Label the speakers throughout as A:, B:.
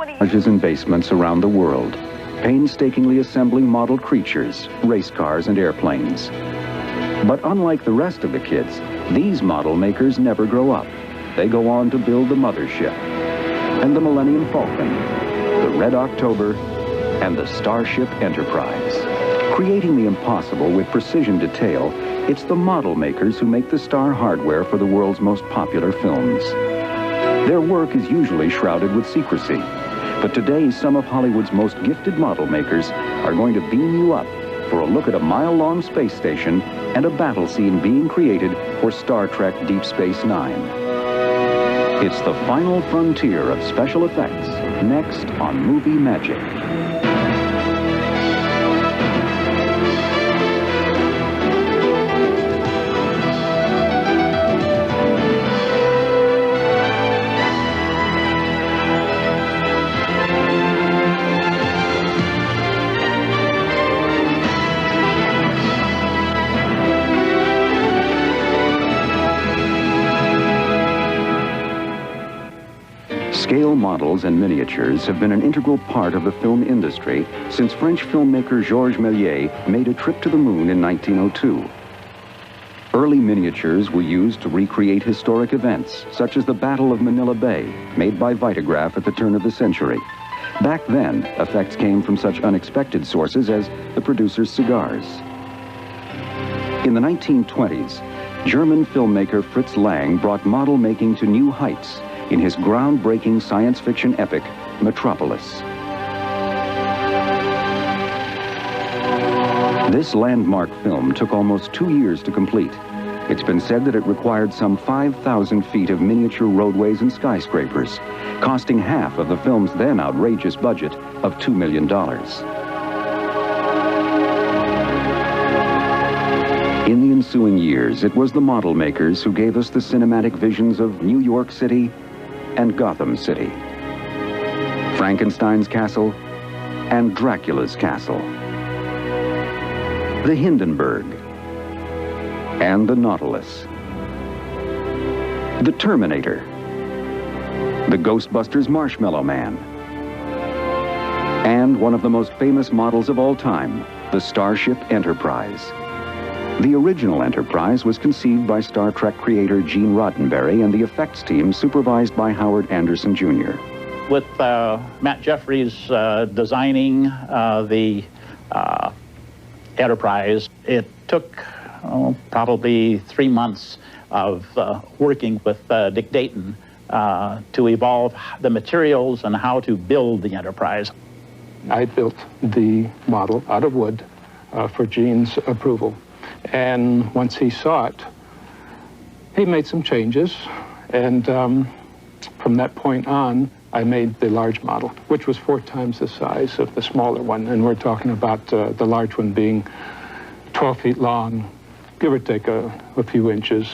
A: garages and basements around the world, painstakingly assembling model creatures, race cars, and airplanes. But unlike the rest of the kids, these model makers never grow up. They go on to build the Mothership, and the Millennium Falcon, the Red October, and the Starship Enterprise. Creating the impossible with precision detail, it's the model makers who make the star hardware for the world's most popular films. Their work is usually shrouded with secrecy, but today some of Hollywood's most gifted model makers are going to beam you up for a look at a mile-long space station and a battle scene being created for Star Trek Deep Space Nine. It's the final frontier of special effects, next on Movie Magic. Scale models and miniatures have been an integral part of the film industry since French filmmaker Georges Méliès made a trip to the moon in 1902. Early miniatures were used to recreate historic events, such as the Battle of Manila Bay, made by Vitagraph at the turn of the century. Back then, effects came from such unexpected sources as the producer's cigars. In the 1920s, German filmmaker Fritz Lang brought model making to new heights in his groundbreaking science fiction epic, Metropolis. This landmark film took almost 2 years to complete. It's been said that it required some 5,000 feet of miniature roadways and skyscrapers, costing half of the film's then outrageous budget of $2 million. In the ensuing years, it was the model makers who gave us the cinematic visions of New York City and Gotham City, Frankenstein's castle and Dracula's castle, the Hindenburg and the Nautilus, the Terminator, the Ghostbusters Marshmallow Man, and one of the most famous models of all time, the Starship Enterprise. The original Enterprise was conceived by Star Trek creator Gene Roddenberry and the effects team supervised by Howard Anderson Jr.
B: With Matt Jeffries designing the Enterprise, it took probably 3 months of working with Dick Dayton to evolve the materials and how to build the Enterprise.
C: I built the model out of wood for Gene's approval. And once he saw it, he made some changes. And from that point on, I made the large model, which was 4 times the size of the smaller one. And we're talking about the large one being 12 feet long, give or take a few inches.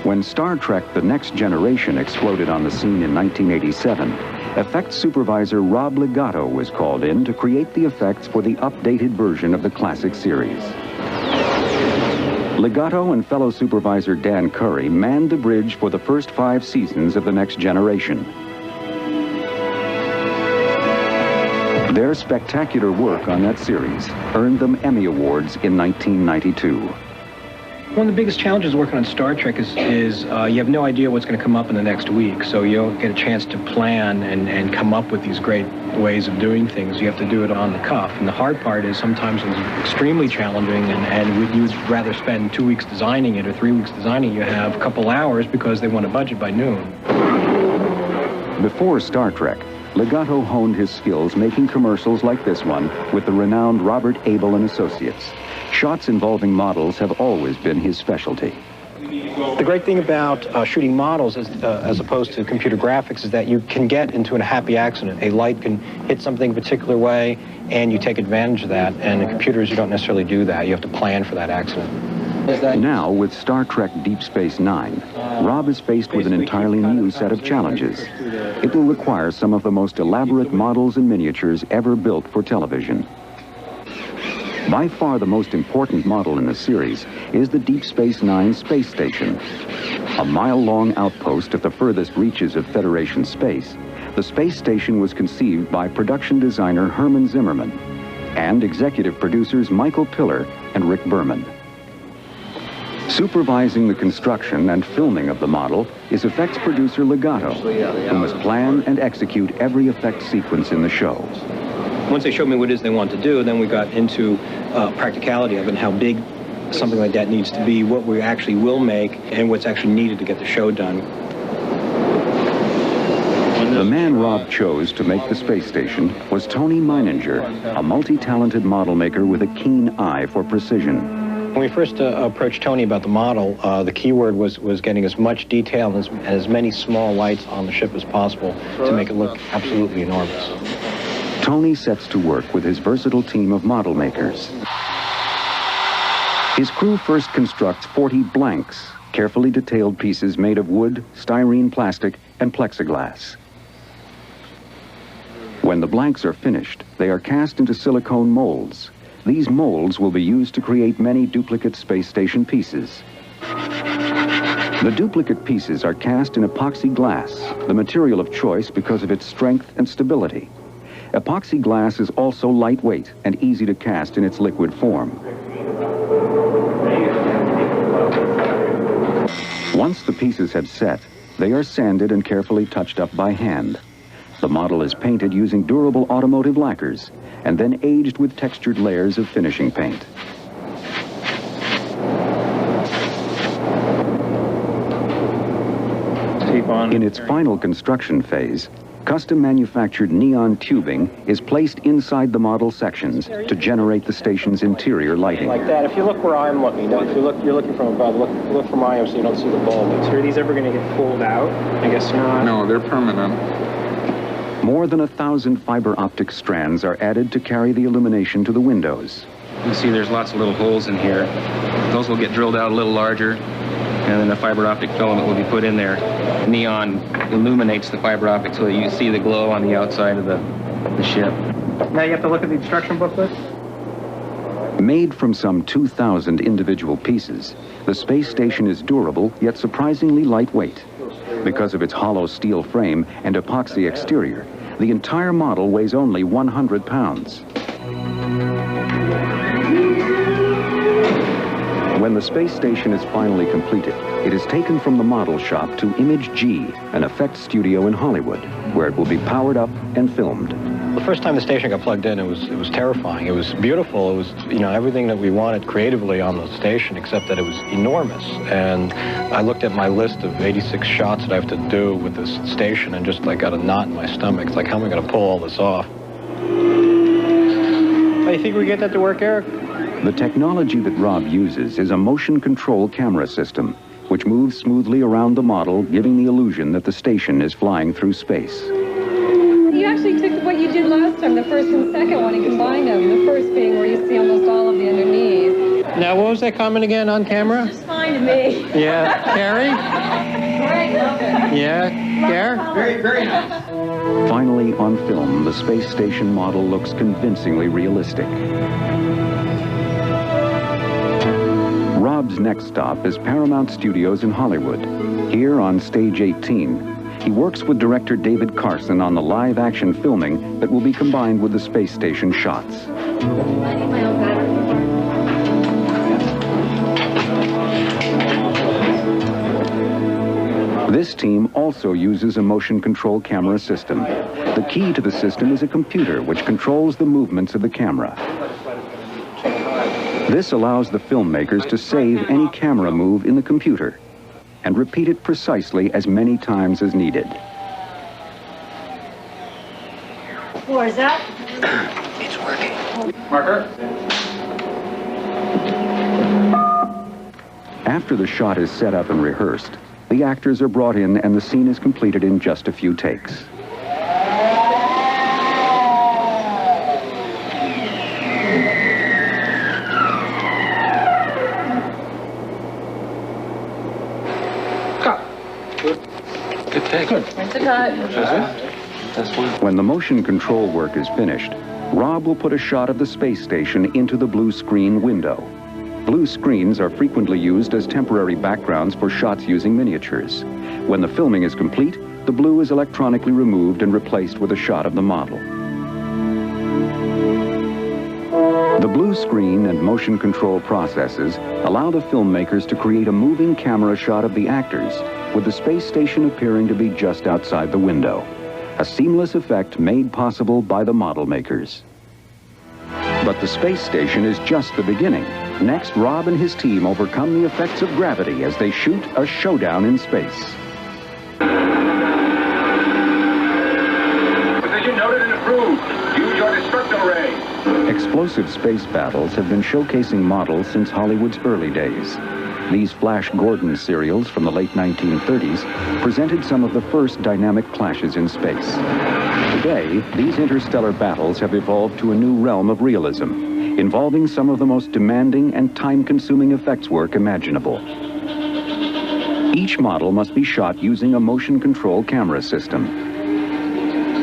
A: When Star Trek The Next Generation exploded on the scene in 1987, effects supervisor Rob Legato was called in to create the effects for the updated version of the classic series. Legato and fellow supervisor Dan Curry manned the bridge for the first 5 seasons of The Next Generation. Their spectacular work on that series earned them Emmy Awards in 1992.
D: One of the biggest challenges working on Star Trek is you have no idea what's going to come up in the next week, so you don't get a chance to plan and come up with these great ways of doing things. You have to do it on the cuff, and the hard part is sometimes it's extremely challenging, and you'd rather spend 2 weeks designing it or 3 weeks designing it. You have a couple hours because they want a budget by noon.
A: Before Star Trek, Legato honed his skills making commercials like this one with the renowned Robert Abel and Associates. Shots involving models have always been his specialty.
D: The great thing about shooting models as opposed to computer graphics is that you can get into a happy accident. A light can hit something a particular way and you take advantage of that, and in computers you don't necessarily do that. You have to plan for that accident.
A: Now, with Star Trek Deep Space Nine, Rob is faced with an entirely new set of challenges. It will require some of the most elaborate models and miniatures ever built for television. By far the most important model in the series is the Deep Space Nine space station. A mile-long outpost at the furthest reaches of Federation space, The space station was conceived by production designer Herman Zimmerman and executive producers Michael Piller and Rick Berman. Supervising the construction and filming of the model is effects producer Legato, who must plan and execute every effect sequence in the show.
D: Once they showed me what it is they want to do, then we got into practicality of it and how big something like that needs to be, what we actually will make, and what's actually needed to get the show done.
A: The man Rob chose to make the space station was Tony Meininger, a multi-talented model maker with a keen eye for precision.
D: When we first approached Tony about the model, the key word was getting as much detail and as many small lights on the ship as possible to make it look absolutely enormous.
A: Tony sets to work with his versatile team of model makers. His crew first constructs 40 blanks, carefully detailed pieces made of wood, styrene plastic, and plexiglass. When the blanks are finished, they are cast into silicone molds. These molds will be used to create many duplicate space station pieces. The duplicate pieces are cast in epoxy glass, the material of choice because of its strength and stability. Epoxy glass is also lightweight and easy to cast in its liquid form. Once the pieces have set, they are sanded and carefully touched up by hand. The model is painted using durable automotive lacquers and then aged with textured layers of finishing paint. In its final construction phase, custom manufactured neon tubing is placed inside the model sections to generate the station's interior lighting.
D: Like that. If you look where I'm looking, if you're looking from above, look from where I am so you don't see the bulb.
E: So are these ever going to get pulled out? I guess not.
C: No, they're permanent.
A: More than 1,000 fiber optic strands are added to carry the illumination to the windows.
F: You see there's lots of little holes in here. Those will get drilled out a little larger, and then the fiber optic filament will be put in there. Neon illuminates the fiber optic so that you see the glow on the outside of the ship.
E: Now you have to look at the instruction booklet?
A: Made from some 2,000 individual pieces, the space station is durable yet surprisingly lightweight. Because of its hollow steel frame and epoxy exterior, the entire model weighs only 100 pounds. When the space station is finally completed, it is taken from the model shop to Image G, an effects studio in Hollywood, where it will be powered up and filmed.
D: The first time the station got plugged in, it was terrifying. It was beautiful. It was, everything that we wanted creatively on the station, except that it was enormous. And I looked at my list of 86 shots that I have to do with this station and just got a knot in my stomach. It's like, how am I going to pull all this off?
E: How do you think we get that to work, Eric?
A: The technology that Rob uses is a motion control camera system, which moves smoothly around the model, giving the illusion that the station is flying through space.
G: You actually took what you did last time, the first and second one, and combined them. The first being where you see almost all of the underneath.
E: Now, what was that comment again on camera?
G: Just fine to me.
E: Yeah. Carrie?
G: Great, love it.
E: Yeah. Gare? Very nice.
A: Finally, on film, the space station model looks convincingly realistic. Rob's next stop is Paramount Studios in Hollywood. Here on Stage 18, he works with director David Carson on the live-action filming that will be combined with the space station shots. This team also uses a motion control camera system. The key to the system is a computer which controls the movements of the camera. This allows the filmmakers to save any camera move in the computer and repeat it precisely as many times as needed.
G: Where's that?
F: It's working.
E: Marker?
A: After the shot is set up and rehearsed, the actors are brought in and the scene is completed in just a few takes.
F: Good take. Good.
G: It's a cut.
F: That's one.
A: When the motion control work is finished, Rob will put a shot of the space station into the blue screen window. Blue screens are frequently used as temporary backgrounds for shots using miniatures. When the filming is complete, the blue is electronically removed and replaced with a shot of the model. The blue screen and motion control processes allow the filmmakers to create a moving camera shot of the actors, with the space station appearing to be just outside the window. A seamless effect made possible by the model makers. But the space station is just the beginning. Next, Rob and his team overcome the effects of gravity as they shoot a showdown in space.
H: Position noted and approved. Use your destructor ray.
A: Explosive space battles have been showcasing models since Hollywood's early days. These Flash Gordon serials from the late 1930s presented some of the first dynamic clashes in space. Today, these interstellar battles have evolved to a new realm of realism, involving some of the most demanding and time-consuming effects work imaginable. Each model must be shot using a motion control camera system.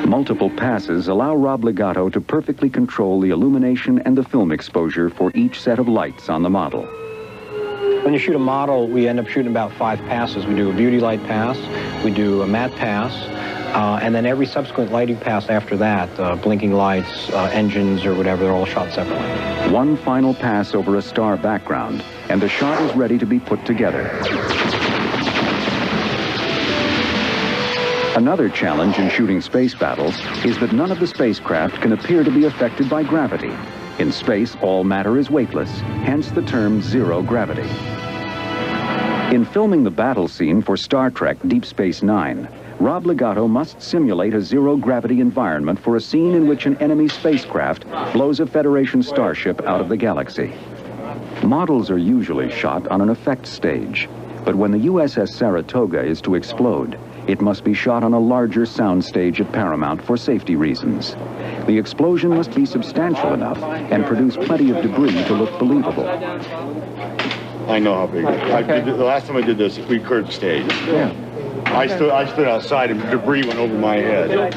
A: Multiple passes allow Rob Legato to perfectly control the illumination and the film exposure for each set of lights on the model.
D: When you shoot a model, we end up shooting about 5 passes. We do a beauty light pass, we do a matte pass, and then every subsequent lighting pass after that, blinking lights, engines or whatever, they're all shot separately.
A: One final pass over a star background, and the shot is ready to be put together. Another challenge in shooting space battles is that none of the spacecraft can appear to be affected by gravity. In space, all matter is weightless, hence the term zero gravity. In filming the battle scene for Star Trek Deep Space Nine, Rob Legato must simulate a zero-gravity environment for a scene in which an enemy spacecraft blows a Federation starship out of the galaxy. Models are usually shot on an effects stage, but when the USS Saratoga is to explode, it must be shot on a larger soundstage at Paramount for safety reasons. The explosion must be substantial enough and produce plenty of debris to look believable.
I: I know how big it is. The last time I did this, we curved stage. Yeah. I stood outside and debris went over my head.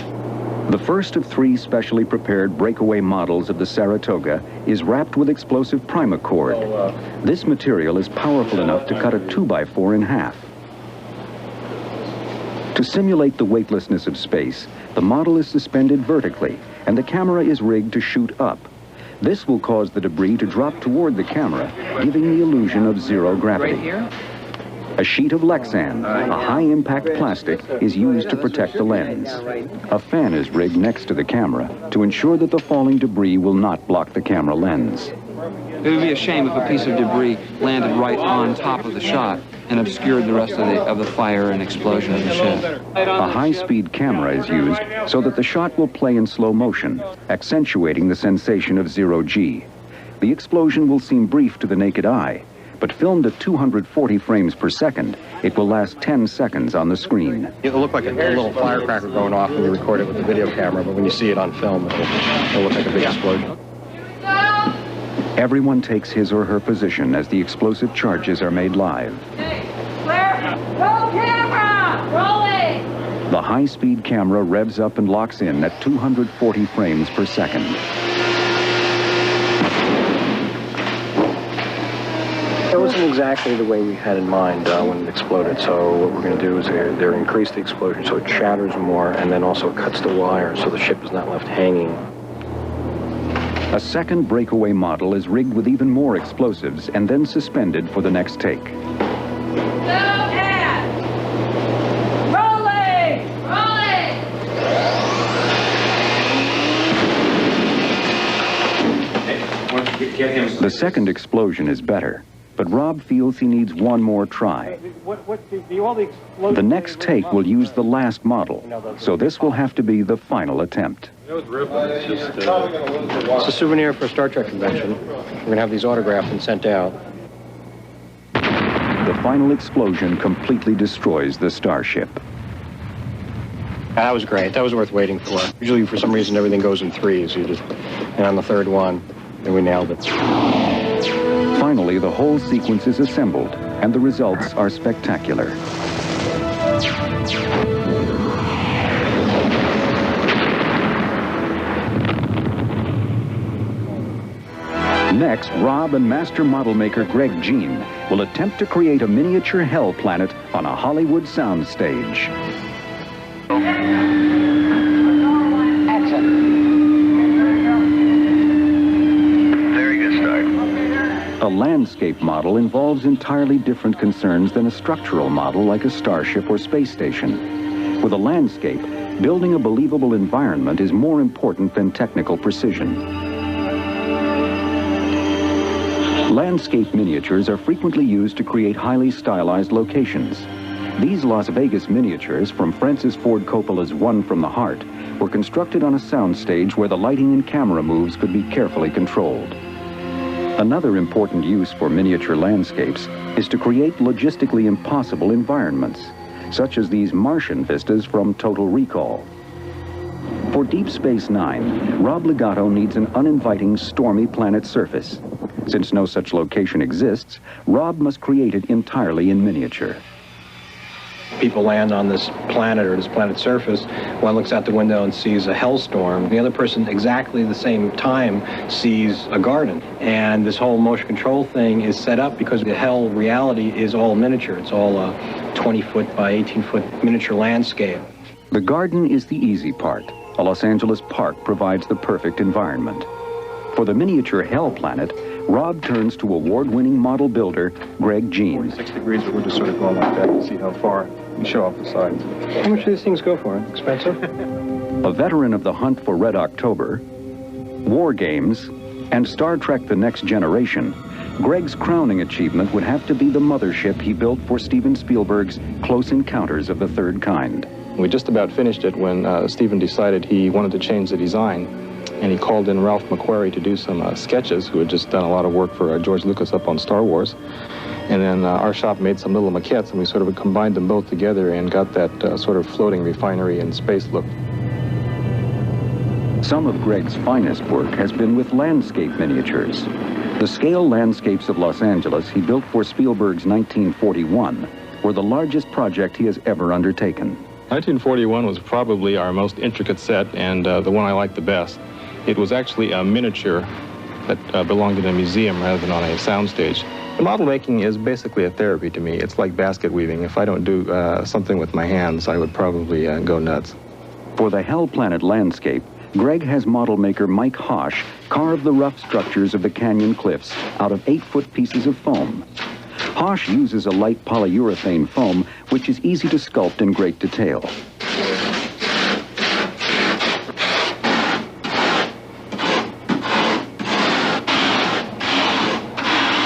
A: The first of 3 specially prepared breakaway models of the Saratoga is wrapped with explosive primacord. This material is powerful enough to cut a 2x4 in half. To simulate the weightlessness of space, the model is suspended vertically, and the camera is rigged to shoot up. This will cause the debris to drop toward the camera, giving the illusion of zero gravity. A sheet of Lexan, a high-impact plastic, is used to protect the lens. A fan is rigged next to the camera to ensure that the falling debris will not block the camera lens.
J: It would be a shame if a piece of debris landed right on top of the shot and obscured the rest of the fire and explosion of the ship.
A: A high-speed camera is used so that the shot will play in slow motion, accentuating the sensation of zero-G. The explosion will seem brief to the naked eye, but filmed at 240 frames per second, it will last 10 seconds on the screen.
D: It'll look like a little firecracker going off when you record it with the video camera, but when you see it on film, it'll look like a big explosion.
A: Everyone takes his or her position as the explosive charges are made live.
G: Roll camera! Rolling!
A: The high-speed camera revs up and locks in at 240 frames per second.
D: It wasn't exactly the way we had in mind when it exploded, so what we're going to do is they're increase the explosion so it shatters more, and then also cuts the wire so the ship is not left hanging.
A: A second breakaway model is rigged with even more explosives and then suspended for the next take. The second explosion is better, but Rob feels he needs one more try. The next take will use the last model, so this will have to be the final attempt.
D: It's a souvenir for a Star Trek convention. We're going to have these autographed and sent out.
A: The final explosion completely destroys the starship.
D: That was great. That was worth waiting for. Usually, for some reason, everything goes in 3s. And on the third one, then we nailed it.
A: Finally, the whole sequence is assembled, and the results are spectacular. Next, Rob and master model maker Greg Jean will attempt to create a miniature hell planet on a Hollywood soundstage. A landscape model involves entirely different concerns than a structural model like a starship or space station. With a landscape, building a believable environment is more important than technical precision. Landscape miniatures are frequently used to create highly stylized locations. These Las Vegas miniatures from Francis Ford Coppola's One from the Heart were constructed on a soundstage where the lighting and camera moves could be carefully controlled. Another important use for miniature landscapes is to create logistically impossible environments, such as these Martian vistas from Total Recall. For Deep Space Nine, Rob Legato needs an uninviting, stormy planet surface. Since no such location exists, Rob must create it entirely in miniature.
D: People land on this planet or this planet's surface. One looks out the window and sees a hellstorm. The other person, exactly the same time, sees a garden. And this whole motion control thing is set up because the hell reality is all miniature. It's all a 20-foot by 18-foot miniature landscape.
A: The garden is the easy part. A Los Angeles park provides the perfect environment. For the miniature hell planet, Rob turns to award-winning model builder Greg Jean.
K: 46 degrees, but we're just sort of going like that to see how far you show off the sides.
D: How much do these things go for? Expensive?
A: A veteran of the hunt for Red October, War Games, and Star Trek The Next Generation, Greg's crowning achievement would have to be the mothership he built for Steven Spielberg's Close Encounters of the Third Kind.
K: We just about finished it when Steven decided he wanted to change the design. And he called in Ralph McQuarrie to do some sketches, who had just done a lot of work for George Lucas up on Star Wars. And then our shop made some little maquettes, and we sort of combined them both together and got that sort of floating refinery in space look.
A: Some of Greg's finest work has been with landscape miniatures. The scale landscapes of Los Angeles he built for Spielberg's 1941 were the largest project he has ever undertaken.
K: 1941 was probably our most intricate set and the one I liked the best. It was actually a miniature that belonged in a museum rather than on a soundstage. The model making is basically a therapy to me. It's like basket weaving. If I don't do something with my hands, I would probably go nuts.
A: For the Hell Planet landscape, Greg has model maker Mike Hosh carve the rough structures of the canyon cliffs out of 8-foot pieces of foam. Hosh uses a light polyurethane foam, which is easy to sculpt in great detail.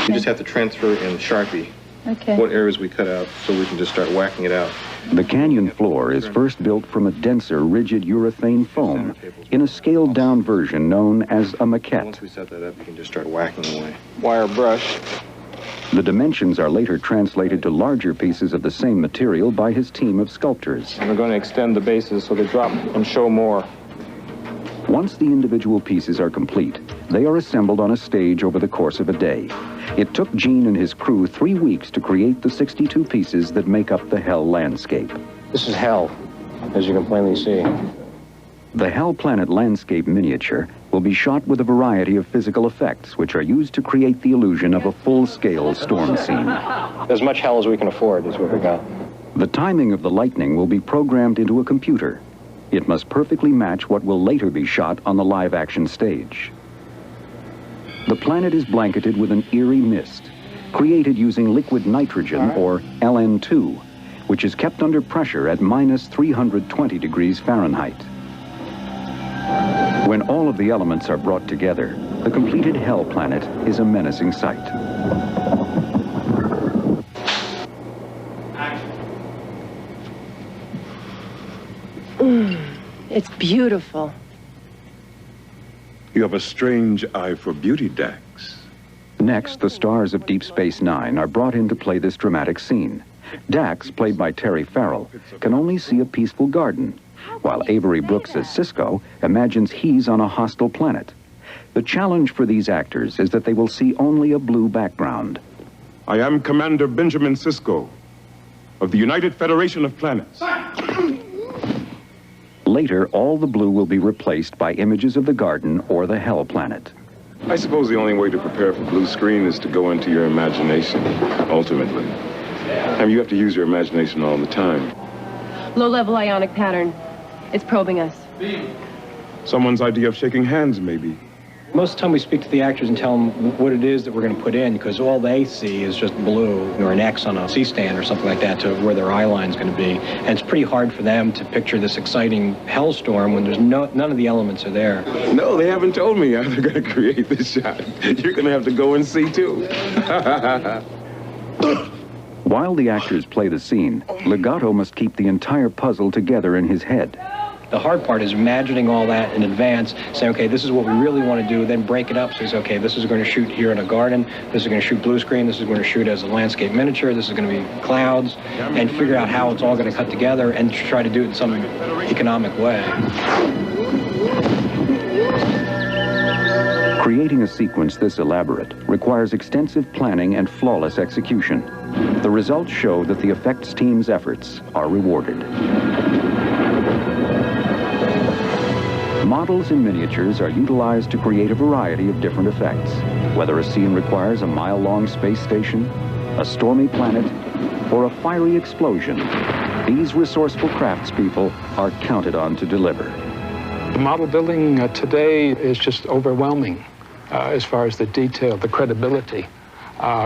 K: You just have to transfer in Sharpie what areas we cut out so we can just start whacking it out.
A: The canyon floor is first built from a denser, rigid urethane foam in a scaled-down version known as a maquette.
K: Once we set that up, you can just start whacking away. Wire brush.
A: The dimensions are later translated to larger pieces of the same material by his team of sculptors.
K: And we're going to extend the bases so they drop and show more.
A: Once the individual pieces are complete, they are assembled on a stage over the course of a day. It took Gene and his crew 3 weeks to create the 62 pieces that make up the Hell landscape.
D: This is hell, as you can plainly see.
A: The Hell Planet landscape miniature will be shot with a variety of physical effects, which are used to create the illusion of a full-scale storm scene.
D: As much hell as we can afford is what we got.
A: The timing of the lightning will be programmed into a computer. It must perfectly match what will later be shot on the live-action stage. The planet is blanketed with an eerie mist, created using liquid nitrogen, or LN2, which is kept under pressure at minus 320 degrees Fahrenheit. When all of the elements are brought together, the completed Hell Planet is a menacing sight.
L: It's beautiful.
M: You have a strange eye for beauty, Dax.
A: Next, the stars of Deep Space Nine are brought in to play this dramatic scene. Dax, played by Terry Farrell, can only see a peaceful garden, while Avery Brooks as Cisco imagines he's on a hostile planet. The challenge for these actors is that they will see only a blue background.
M: I am Commander Benjamin Sisko of the United Federation of Planets.
A: Later, all the blue will be replaced by images of the garden or the Hell Planet.
M: I suppose the only way to prepare for blue screen is to go into your imagination, ultimately. I mean, you have to use your imagination all the time.
L: Low-level ionic pattern. It's probing us.
M: Someone's idea of shaking hands, maybe.
D: Most of the time we speak to the actors and tell them what it is that we're going to put in, because all they see is just blue or an X on a C-stand or something like that to where their eye line's going to be. And it's pretty hard for them to picture this exciting hellstorm when there's none of the elements are there.
M: No, they haven't told me how they're going to create this shot. You're going to have to go and see, too.
A: While the actors play the scene, Legato must keep the entire puzzle together in his head.
D: The hard part is imagining all that in advance, saying, okay, this is what we really want to do, then break it up. So he's, okay, this is going to shoot here in a garden, this is going to shoot blue screen, this is going to shoot as a landscape miniature, this is going to be clouds, and figure out how it's all going to cut together and try to do it in some economic way.
A: Creating a sequence this elaborate requires extensive planning and flawless execution. The results show that the effects team's efforts are rewarded. Models and miniatures are utilized to create a variety of different effects, whether a scene requires a mile-long space station, a stormy planet, or a fiery explosion. These resourceful craftspeople are counted on to deliver.
C: The model building today is just overwhelming as far as the detail, the credibility,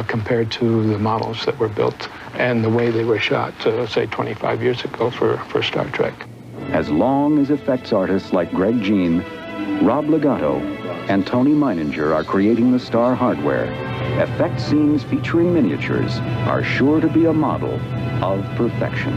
C: compared to the models that were built and the way they were shot, say, 25 years ago for Star Trek.
A: As long as effects artists like Greg Jean, Rob Legato, and Tony Meininger are creating the star hardware, effect scenes featuring miniatures are sure to be a model of perfection.